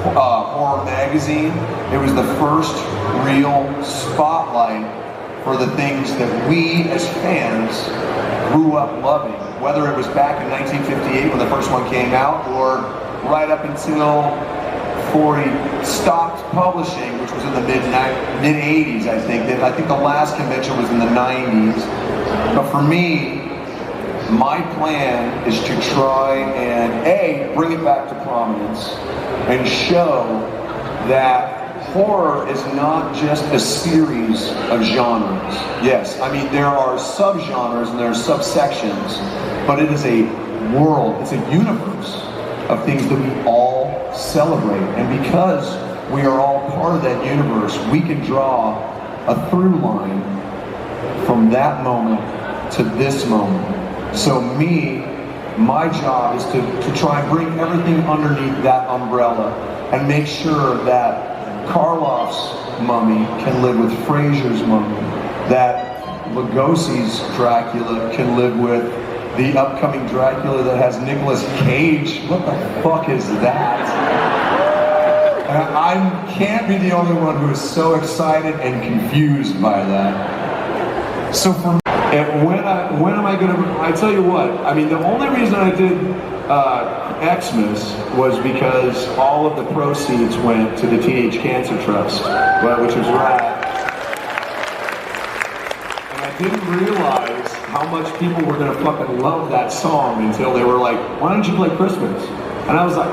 horror magazine. It was the first real spotlight for the things that we as fans grew up loving. Whether it was back in 1958 when the first one came out, or right up until before he stopped publishing, which was in the mid-80s, I think. I think the last convention was in the 90s. But for me, my plan is to try and, A, bring it back to prominence and show that horror is not just a series of genres. Yes, I mean, there are subgenres and there are subsections, but it is a world, it's a universe of things that we all celebrate. And because we are all part of that universe, we can draw a through line from that moment to this moment. So my job is to try and bring everything underneath that umbrella and make sure that Karloff's mummy can live with Fraser's mummy, that Lugosi's Dracula can live with the upcoming Dracula that has Nicolas Cage. What the fuck is that? I can't be the only one who is so excited and confused by that. So for me, when am I gonna, I tell you what, I mean, the only reason I did Xmas was because all of the proceeds went to the Teenage Cancer Trust, which was rad. And I didn't realize how much people were gonna fucking love that song until they were like, why don't you play Christmas? And I was like,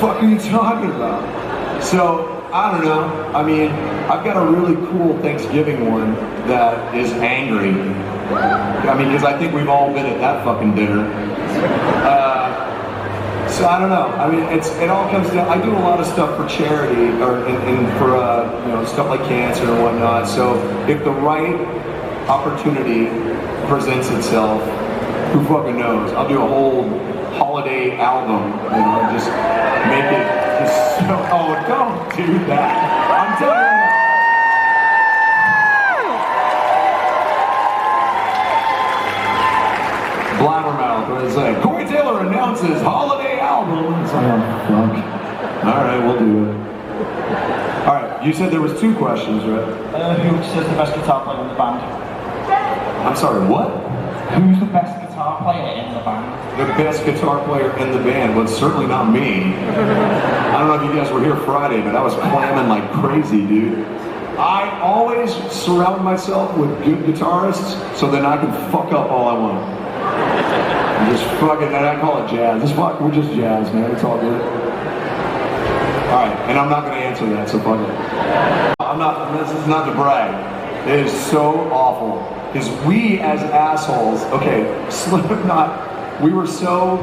fuck are you talking about? So, I don't know. I mean, I've got a really cool Thanksgiving one that is angry. I mean, because I think we've all been at that fucking dinner. So I don't know. I mean, it all comes down. I do a lot of stuff for charity, or and for you know, stuff like cancer and whatnot. So if the right opportunity presents itself, who fucking knows? I'll do a whole holiday album, you know, and just make it. Oh, don't do that. I'm telling you. Blabbermouth, what is that? Corey Taylor announces holiday album. It's like, oh, fuck. Alright, we'll do it. Alright, you said there was 2 questions, right? Who says the best guitar player in the band? I'm sorry, what? Who's the best guitar player in the band? The best guitar player in the band? Well, it's certainly not me. I don't know if you guys were here Friday, but I was clamming like crazy, dude. I always surround myself with good guitarists so then I can fuck up all I want. And just fucking, and I call it jazz. We're just jazz, man. It's all good. Alright, and I'm not going to answer that, so fuck it. This is not to brag. It is so awful. Because we as assholes, okay, Slipknot, we were so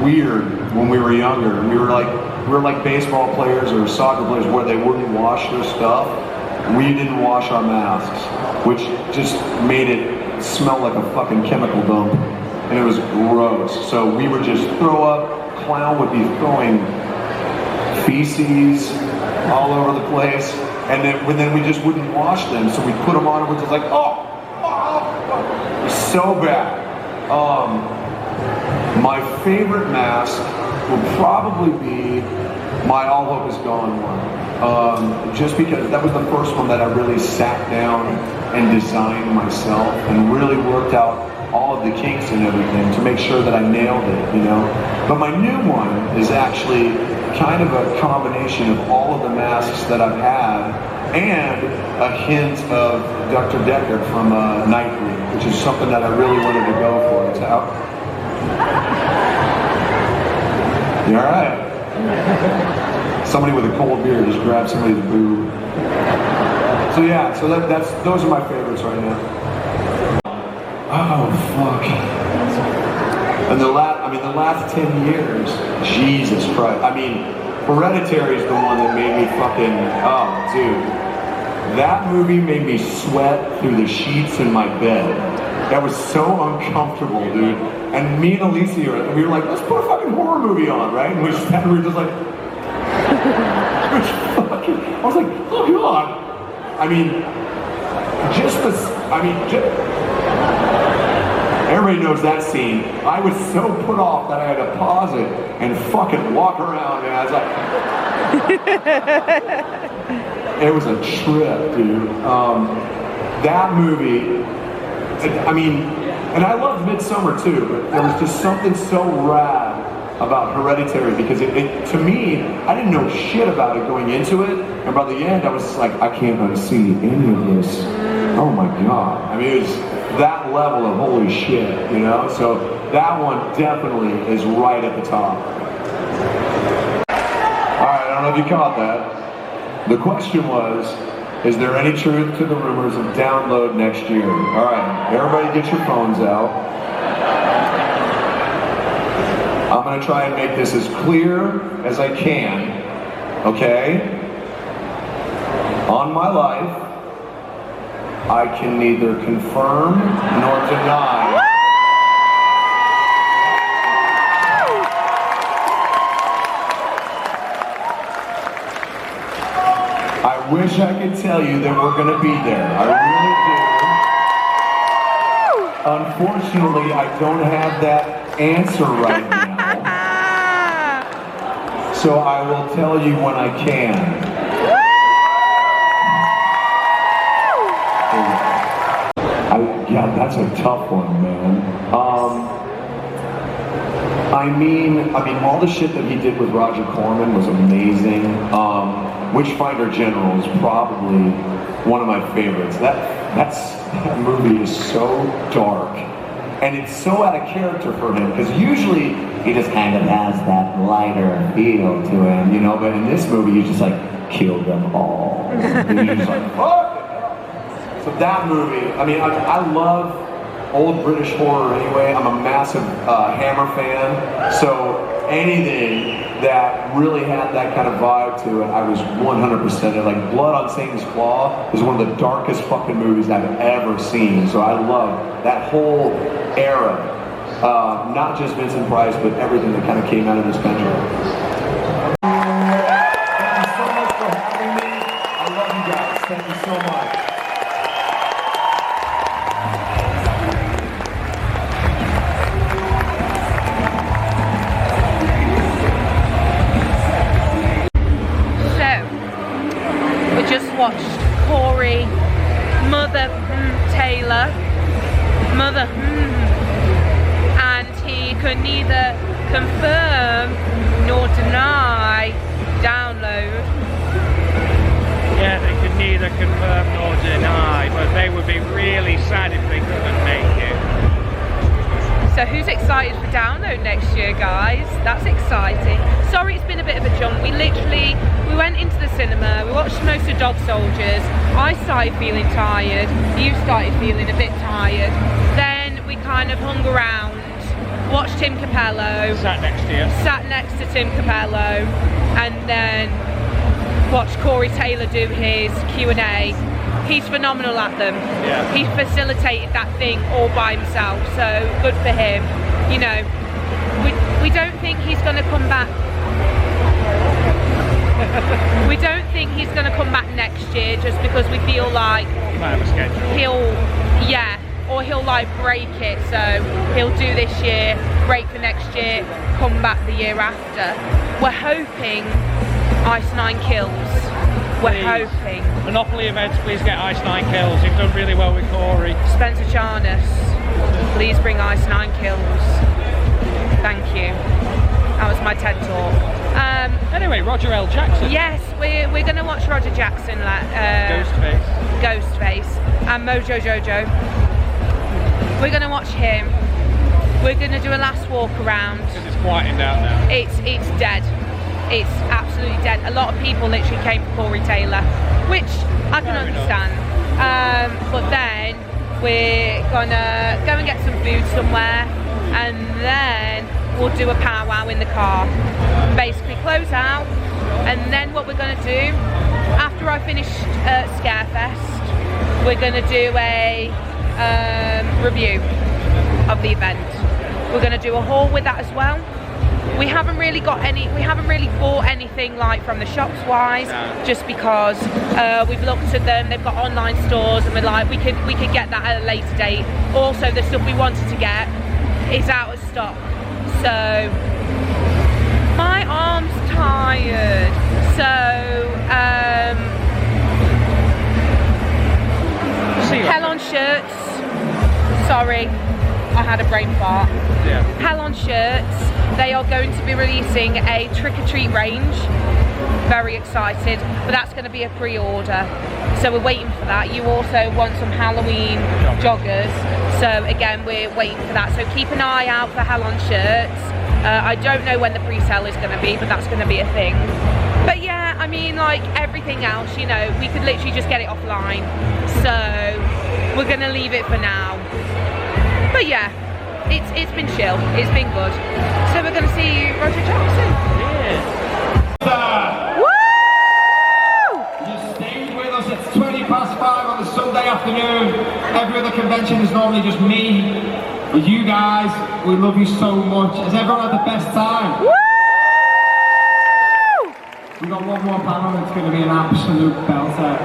weird when we were younger. We were like baseball players or soccer players where they wouldn't wash their stuff. We didn't wash our masks, which just made it smell like a fucking chemical dump. And it was gross. So we would just throw up, Clown would be throwing feces all over the place. And then we just wouldn't wash them. So we'd put them on and we're just like, oh! So bad. My favorite mask would probably be my All Hope Is Gone one. Just because that was the first one that I really sat down and designed myself and really worked out all of the kinks and everything to make sure that I nailed it, you know? But my new one is actually kind of a combination of all of the masks that I've had and a hint of Dr. Deckard from Nightly, which is something that I really wanted to go for. It's out. You alright? Somebody with a cold beer just grabbed somebody's boob. So yeah, so those are my favorites right now. Oh fuck. And the last 10 years, Jesus Christ. I mean, Hereditary is the one that made me fucking, oh dude. That movie made me sweat through the sheets in my bed. That was so uncomfortable, dude. And me and Alicia, we were like, let's put a fucking horror movie on, right? And we were just like, I was like, oh god. I mean, everybody knows that scene. I was so put off that I had to pause it and fucking walk around, man. I was like, it was a trip, dude. That movie, I mean, and I loved Midsommar too, but there was just something so rad about Hereditary because it to me, I didn't know shit about it going into it, and by the end I was like, I can't unsee any of this. Oh my god. I mean, it was that level of holy shit, you know? So that one definitely is right at the top. Alright, I don't know if you caught that. The question was, is there any truth to the rumors of download next year? Alright, everybody get your phones out. I'm going to try and make this as clear as I can, okay? On my life, I can neither confirm nor deny. I wish I could tell you that we're going to be there. I really do. Unfortunately, I don't have that answer right now. So I will tell you when I can. Yeah, that's a tough one, man. I mean, all the shit that he did with Roger Corman was amazing. Witchfinder General is probably one of my favorites. That movie is so dark, and it's so out of character for him because usually he just kind of has that lighter feel to him, you know. But in this movie, he's just like killed them all. And you're just like, fuck. So that movie, I mean, I love old British horror anyway. I'm a massive Hammer fan, so anything that really had that kind of vibe to it, I was 100% in. Like Blood on Satan's Claw is one of the darkest fucking movies I've ever seen. So I love that whole era, not just Vincent Price, but everything that kind of came out of this country. Thank you so much for having me. I love you guys. Thank you so much. Watched Corey, Mother Taylor, and he could neither confirm nor deny download. Yeah, they could neither confirm nor deny, but they would be really sad if they couldn't make it. So who's excited for download next year, guys? That's exciting. Sorry it's been a bit of a jump. We went into the cinema, we watched most of Dog Soldiers. I started feeling tired, you started feeling a bit tired. Then we kind of hung around, watched Tim Capello. Sat next to you. Sat next to Tim Capello, and then watched Corey Taylor do his Q&A. He's phenomenal at them. Yeah. He facilitated that thing all by himself, so good for him. You know, we don't think he's going to come back. We don't think he's going to come back next year just because we feel like he'll like break it. So he'll do this year, break for next year, come back the year after. We're hoping Ice 9 Kills. We're hoping. Monopoly events, please get Ice 9 Kills. You've done really well with Corey. Spencer Charnas, please bring Ice 9 Kills. Thank you. That was my TED talk. Anyway, Roger L. Jackson. Yes, we're going to watch Roger Jackson. Ghostface. And Mojo Jojo. We're going to watch him. We're going to do a last walk around. Because it's quietened out now. It's dead. It's absolutely dead. A lot of people literally came for Corey Taylor, which I can understand. But then we're gonna go and get some food somewhere, and then we'll do a powwow in the car. Basically close out, and then what we're gonna do, after I finish Scarefest, we're gonna do a review of the event. We're gonna do a haul with that as well. We haven't really got any, we haven't really bought anything like from the shops wise, just because we've looked at them, they've got online stores, and we're like, we could get that at a later date. Also, the stuff we wanted to get is out of stock. So my arm's tired. So Hell on shirts. Sorry, I had a brain fart. Yeah. Hell on shirts. They are going to be releasing a trick-or-treat range. Very excited, but that's going to be a pre-order. So we're waiting for that. You also want some Halloween joggers. So again, we're waiting for that. So keep an eye out for Hell on shirts. I don't know when the pre-sale is going to be, but that's going to be a thing. But yeah, I mean, like everything else, you know, we could literally just get it offline. So we're going to leave it for now. But yeah, it's been chill. It's been good. So we're going to see Roger Jackson. Yeah. Woo! You stayed with us. It's 5:20 on a Sunday afternoon. Every other convention is normally just me. But you guys, we love you so much. Has everyone had the best time? Woo! We got one more panel. It's going to be an absolute belter.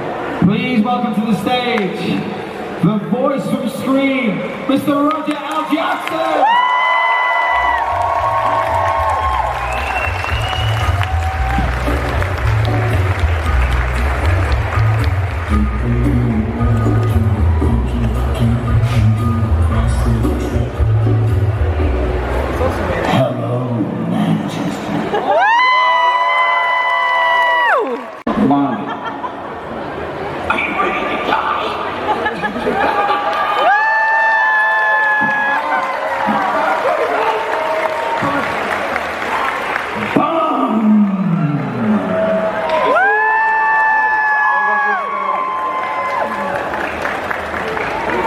Please welcome to the stage the voice from Scream, Mr. Roger L. Jackson.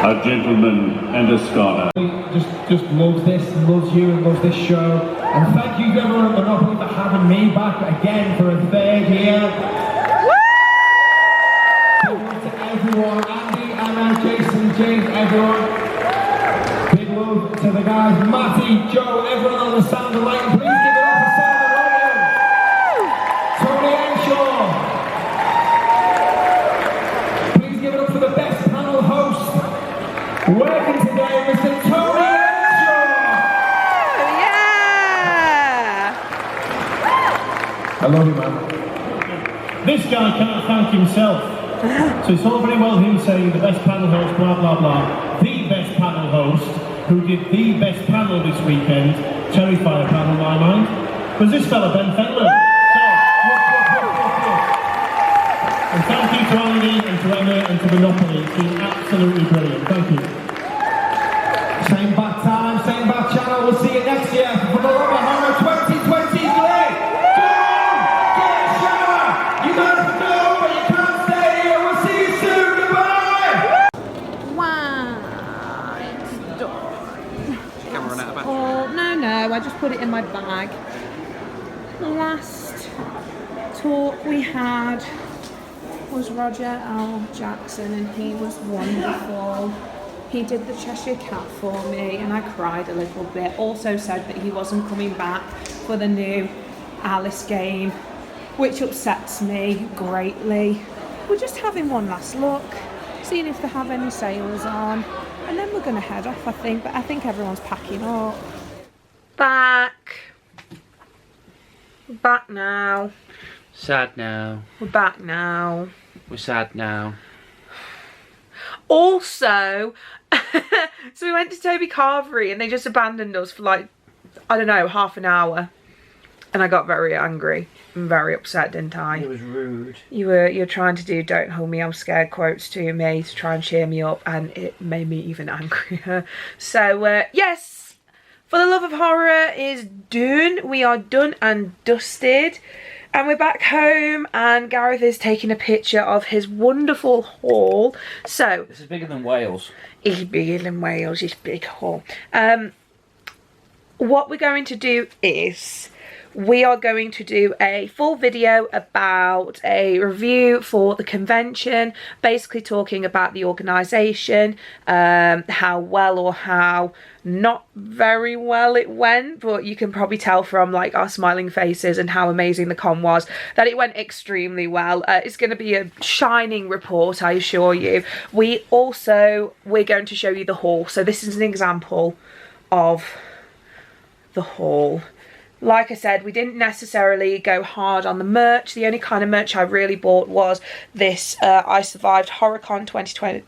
A gentleman and a scholar. Just loves this, loves you, and loves this show. And thank you to everyone at Monopoly for having me back again for a third year. Big love to everyone, Andy, Anna, Jason, James, everyone. Big love to the guys, Matty, Joe, everyone on the sound and lighting. Please give it up for sound and lighting. Tony Henshaw. Please give it up for the best panel host working today, Mr. Tony Henshaw. I love you, man. This guy can't thank himself. So it's all very well him saying the best panel host, blah, blah, blah. The best panel host, who did the best panel this weekend, Terrifier panel, in my mind, was this fella, Ben Fenlon. And thank you to Andy and to Emma and to Monopoly. It's been absolutely brilliant. Thank you. Same bad time, same bad channel. We'll see you next year for the Love of Horror 2023. Go on, get a shower. You guys know, but you can't stay here. We'll see you soon. Goodbye. Wow, it's done. Oh, no, I just put it in my bag. The last talk we had was Roger L. Jackson, and he was wonderful. He did the Cheshire Cat for me, and I cried a little bit. Also said that he wasn't coming back for the new Alice game, which upsets me greatly. We're just having one last look, seeing if they have any sailors on, and then we're going to head off, I think. But I think everyone's packing up. Back now. Sad now. We're back now. We're sad now. Also, so we went to Toby Carvery and they just abandoned us for like, I don't know, half an hour. And I got very angry and very upset, didn't I? It was rude. You're trying to do "Don't Hold Me, I'm Scared" quotes to me to try and cheer me up, and it made me even angrier. So yes, For the Love of Horror is done. We are done and dusted. And we're back home, and Gareth is taking a picture of his wonderful haul. So this is bigger than Wales. It's bigger than Wales, it's big haul. What we're going to do is we are going to do a full video about a review for the convention, basically talking about the organisation, how well or how not very well it went, but you can probably tell from like our smiling faces and how amazing the con was that it went extremely well. It's going to be a shining report, I assure you. We're going to show you the haul. So this is an example of the haul. Like I said, we didn't necessarily go hard on the merch. The only kind of merch I really bought was this I Survived HorrorCon 2020.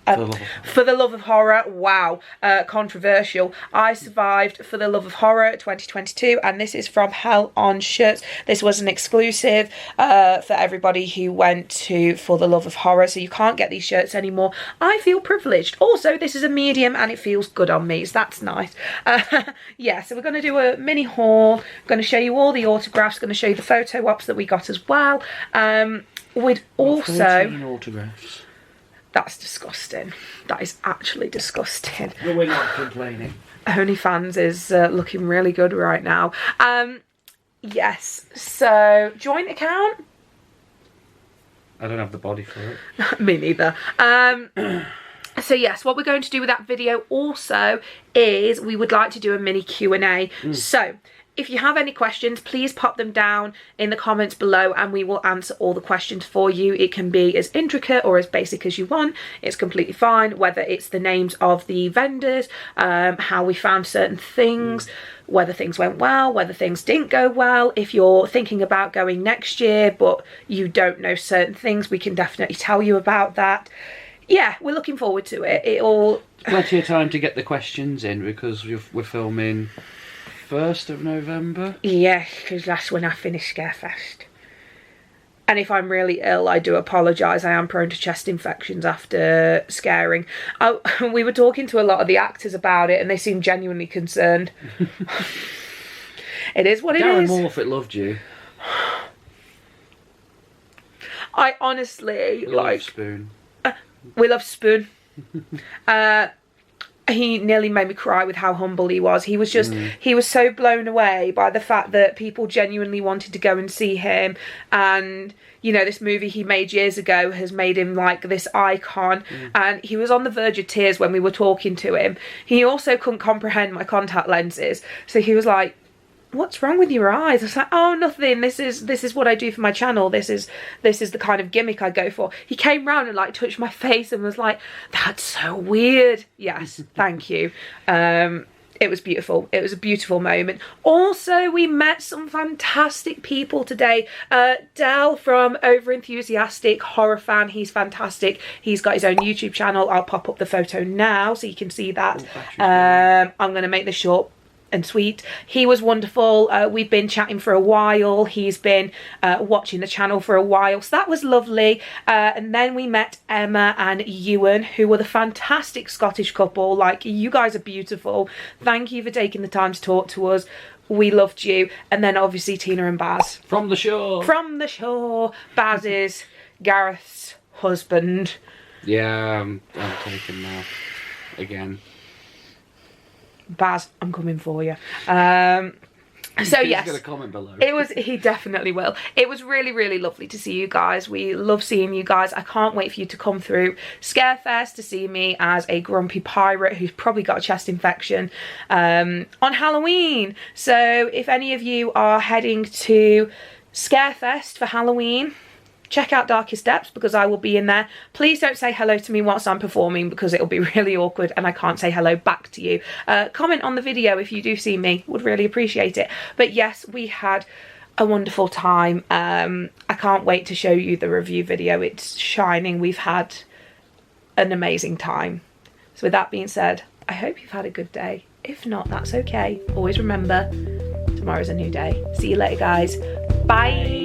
For the Love of Horror. Wow. Controversial. I Survived For the Love of Horror 2022. And this is from Hell on Shirts. This was an exclusive for everybody who went to For the Love of Horror. So you can't get these shirts anymore. I feel privileged. Also, this is a medium and it feels good on me. So that's nice. Yeah, so we're going to do a mini haul. Going to show you all the autographs, going to show you the photo ops that we got as well. We'd also 13 autographs. That's disgusting. That is actually disgusting. But we're not complaining. OnlyFans is looking really good right now. Yes, so joint account. I don't have the body for it. Me neither. So yes, what we're going to do with that video also is we would like to do a mini Q&A. So if you have any questions, please pop them down in the comments below and we will answer all the questions for you. It can be as intricate or as basic as you want. It's completely fine, whether it's the names of the vendors, how we found certain things, whether things went well, whether things didn't go well. If you're thinking about going next year but you don't know certain things, we can definitely tell you about that. Yeah, we're looking forward to it. Plenty of time to get the questions in because we're filming 1st of November. Yeah, because that's when I finish Scarefest. And if I'm really ill, I do apologise. I am prone to chest infections after scaring. We were talking to a lot of the actors about it and they seemed genuinely concerned. It is what it is. Darren Morfitt loved you. I honestly love Spoon. We love Spoon. He nearly made me cry with how humble he was. He was just, he was so blown away by the fact that people genuinely wanted to go and see him. And, you know, this movie he made years ago has made him like this icon. And he was on the verge of tears when we were talking to him. He also couldn't comprehend my contact lenses. So he was like, what's wrong with your eyes? I was like, oh, nothing. This is what I do for my channel. This is the kind of gimmick I go for. He came round and like touched my face and was like, that's so weird. Yes, thank you. It was beautiful. It was a beautiful moment. Also, we met some fantastic people today. Del from Overenthusiastic Horror Fan. He's fantastic. He's got his own YouTube channel. I'll pop up the photo now so you can see that. I'm going to make this short and sweet. He was wonderful. We've been chatting for a while. He's been watching the channel for a while, so that was lovely. And then we met Emma and Ewan, who were the fantastic Scottish couple. Like, you guys are beautiful. Thank you for taking the time to talk to us. We loved you. And then obviously Tina and Baz. From the shore. From the shore. Baz is Gareth's husband. Yeah, I'm taken now. Again. Baz, I'm coming for you. So He's yes, gonna comment below. He definitely will. It was really, really lovely to see you guys. We love seeing you guys. I can't wait for you to come through Scarefest to see me as a grumpy pirate who's probably got a chest infection on Halloween. So if any of you are heading to Scarefest for Halloween, check out Darkest Depths because I will be in there. Please don't say hello to me whilst I'm performing because it'll be really awkward and I can't say hello back to you. Comment on the video if you do see me. Would really appreciate it. But yes, we had a wonderful time. I can't wait to show you the review video. It's shining. We've had an amazing time. So with that being said, I hope you've had a good day. If not, that's okay. Always remember, tomorrow's a new day. See you later, guys. Bye.